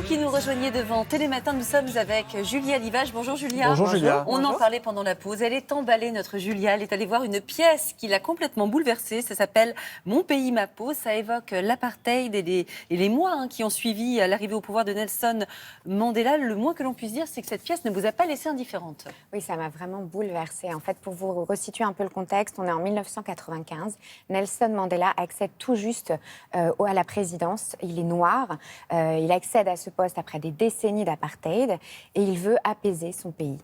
qui nous rejoignez devant Télématin, nous sommes avec Julia Livage. Bonjour Julia. Bonjour Julia. On en parlait pendant la pause. Elle est emballée, notre Julia. Elle est allée voir une pièce qui l'a complètement bouleversée. Ça s'appelle Mon pays, ma peau. Ça évoque l'apartheid et les mois qui ont suivi l'arrivée au pouvoir de Nelson Mandela. Le moins que l'on puisse dire, c'est que cette pièce ne vous a pas laissée indifférente. Oui, ça m'a vraiment bouleversée. En fait, pour vous resituer un peu le contexte, on est en 1995. Nelson Mandela accède tout juste à la présidence. Il est noir. Il accède à ce poste après des décennies d'apartheid et il veut apaiser son pays.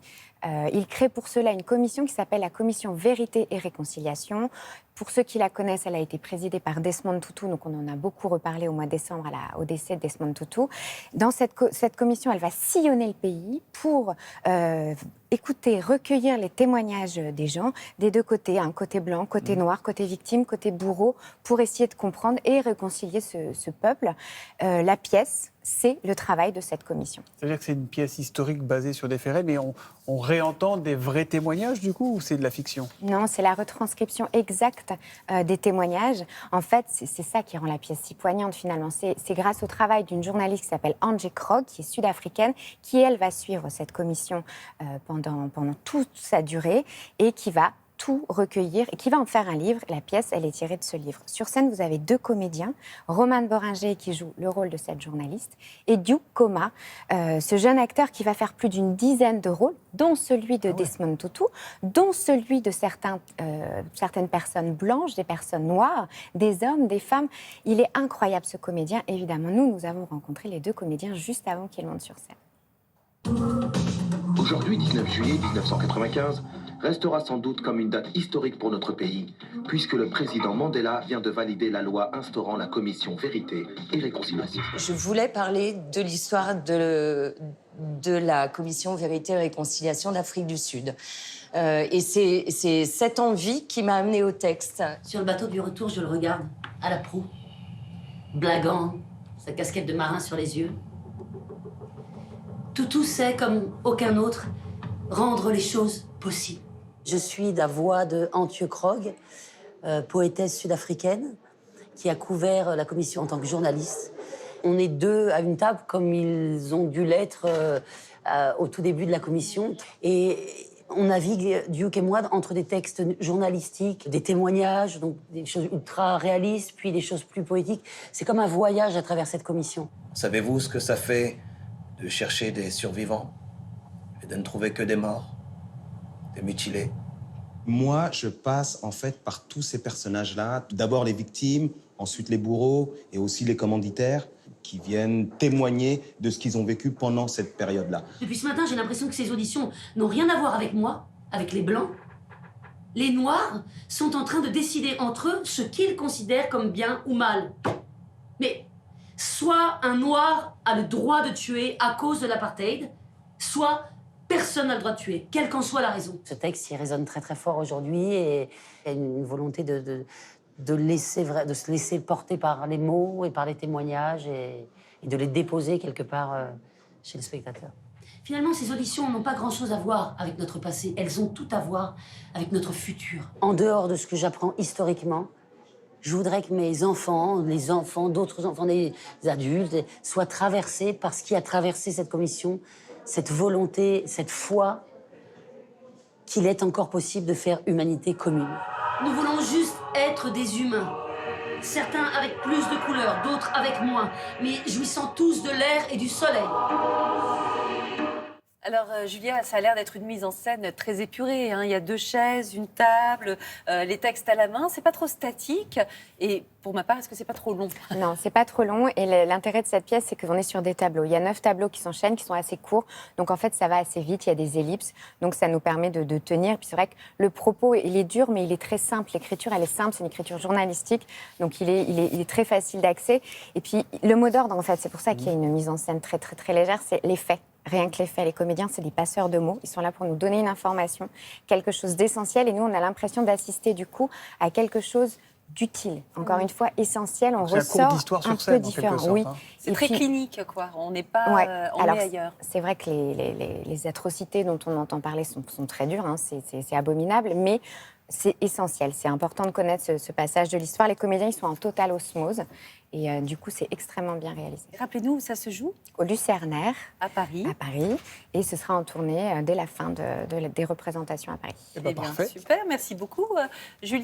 Il crée pour cela une commission qui s'appelle la Commission Vérité et Réconciliation. Pour ceux qui la connaissent, elle a été présidée par Desmond Tutu, donc on en a beaucoup reparlé au mois de décembre au décès de Desmond Tutu. Dans cette commission, elle va sillonner le pays pour écouter, recueillir les témoignages des gens, des deux côtés, côté blanc, côté noir, côté victime, côté bourreau, pour essayer de comprendre et réconcilier ce peuple. La pièce, c'est le travail de cette commission. C'est-à-dire que c'est une pièce historique basée sur des faits réels, mais on réentend des vrais témoignages du coup, ou c'est de la fiction? Non, c'est la retranscription exacte des témoignages. En fait, c'est ça qui rend la pièce si poignante finalement. C'est grâce au travail d'une journaliste qui s'appelle Angie Krog, qui est sud-africaine, qui elle va suivre cette commission pendant toute sa durée et qui va tout recueillir et qui va en faire un livre. La pièce, elle est tirée de ce livre. Sur scène, vous avez deux comédiens, Roman Boringer qui joue le rôle de cette journaliste et Duke Koma, ce jeune acteur qui va faire plus d'une dizaine de rôles, dont celui de Desmond Tutu, dont celui de certaines personnes blanches, des personnes noires, des hommes, des femmes. Il est incroyable ce comédien. Évidemment, nous avons rencontré les deux comédiens juste avant qu'ils montent sur scène. Aujourd'hui, 19 juillet 1995, restera sans doute comme une date historique pour notre pays, puisque le président Mandela vient de valider la loi instaurant la commission Vérité et Réconciliation. Je voulais parler de l'histoire de la commission Vérité et Réconciliation d'Afrique du Sud. Et c'est cette envie qui m'a amenée au texte. Sur le bateau du retour, je le regarde, à la proue, blaguant, sa casquette de marin sur les yeux. Tutu sait, comme aucun autre, rendre les choses possibles. Je suis la voix de Antje Krog, poétesse sud-africaine, qui a couvert la commission en tant que journaliste. On est deux à une table comme ils ont dû l'être au tout début de la commission. Et on navigue, Duke et moi, entre des textes journalistiques, des témoignages, donc des choses ultra réalistes, puis des choses plus poétiques. C'est comme un voyage à travers cette commission. Savez-vous ce que ça fait de chercher des survivants et de ne trouver que des morts, des mutilés? Moi, je passe en fait par tous ces personnages-là. D'abord les victimes, ensuite les bourreaux et aussi les commanditaires qui viennent témoigner de ce qu'ils ont vécu pendant cette période-là. Depuis ce matin, j'ai l'impression que ces auditions n'ont rien à voir avec moi, avec les Blancs. Les Noirs sont en train de décider entre eux ce qu'ils considèrent comme bien ou mal. Mais soit un Noir a le droit de tuer à cause de l'apartheid, soit personne n'a le droit de tuer, quelle qu'en soit la raison. Ce texte, il résonne très très fort aujourd'hui et il y a une volonté de se laisser porter par les mots et par les témoignages et de les déposer quelque part chez le spectateur. Finalement, ces auditions n'ont pas grand-chose à voir avec notre passé. Elles ont tout à voir avec notre futur. En dehors de ce que j'apprends historiquement, je voudrais que mes enfants, les enfants d'autres enfants, des adultes, soient traversés par ce qui a traversé cette commission, cette volonté, cette foi qu'il est encore possible de faire humanité commune. Nous voulons juste être des humains. Certains avec plus de couleurs, d'autres avec moins, mais jouissant tous de l'air et du soleil. Alors, Julia, ça a l'air d'être une mise en scène très épurée. Il y a deux chaises, une table, les textes à la main. C'est pas trop statique. Et pour ma part, est-ce que c'est pas trop long? Non, c'est pas trop long. Et l'intérêt de cette pièce, c'est qu'on est sur des tableaux. Il y a 9 tableaux qui s'enchaînent, qui sont assez courts. Donc, en fait, ça va assez vite. Il y a des ellipses. Donc, ça nous permet de tenir. Puis, c'est vrai que le propos, il est dur, mais il est très simple. L'écriture, elle est simple. C'est une écriture journalistique. Donc, il est très facile d'accès. Et puis, le mot d'ordre, en fait, c'est pour ça qu'il y a une mise en scène très, très, très légère. C'est les faits. Rien que les faits, les comédiens, c'est des passeurs de mots. Ils sont là pour nous donner une information, quelque chose d'essentiel. Et nous, on a l'impression d'assister du coup à quelque chose d'utile. Encore une fois, essentiel. On ressort un peu différent. Oui. C'est très clinique, quoi. On n'est pas on est ailleurs. C'est vrai que les atrocités dont on entend parler sont très dures. C'est abominable. Mais C'est essentiel, c'est important de connaître ce passage de l'histoire. Les comédiens, ils sont en totale osmose et du coup, c'est extrêmement bien réalisé. Rappelez-nous où ça se joue. Au Lucernaire, À Paris. et ce sera en tournée dès la fin des représentations à Paris. Eh ben, Eh bien, parfait. super, merci beaucoup, Julien.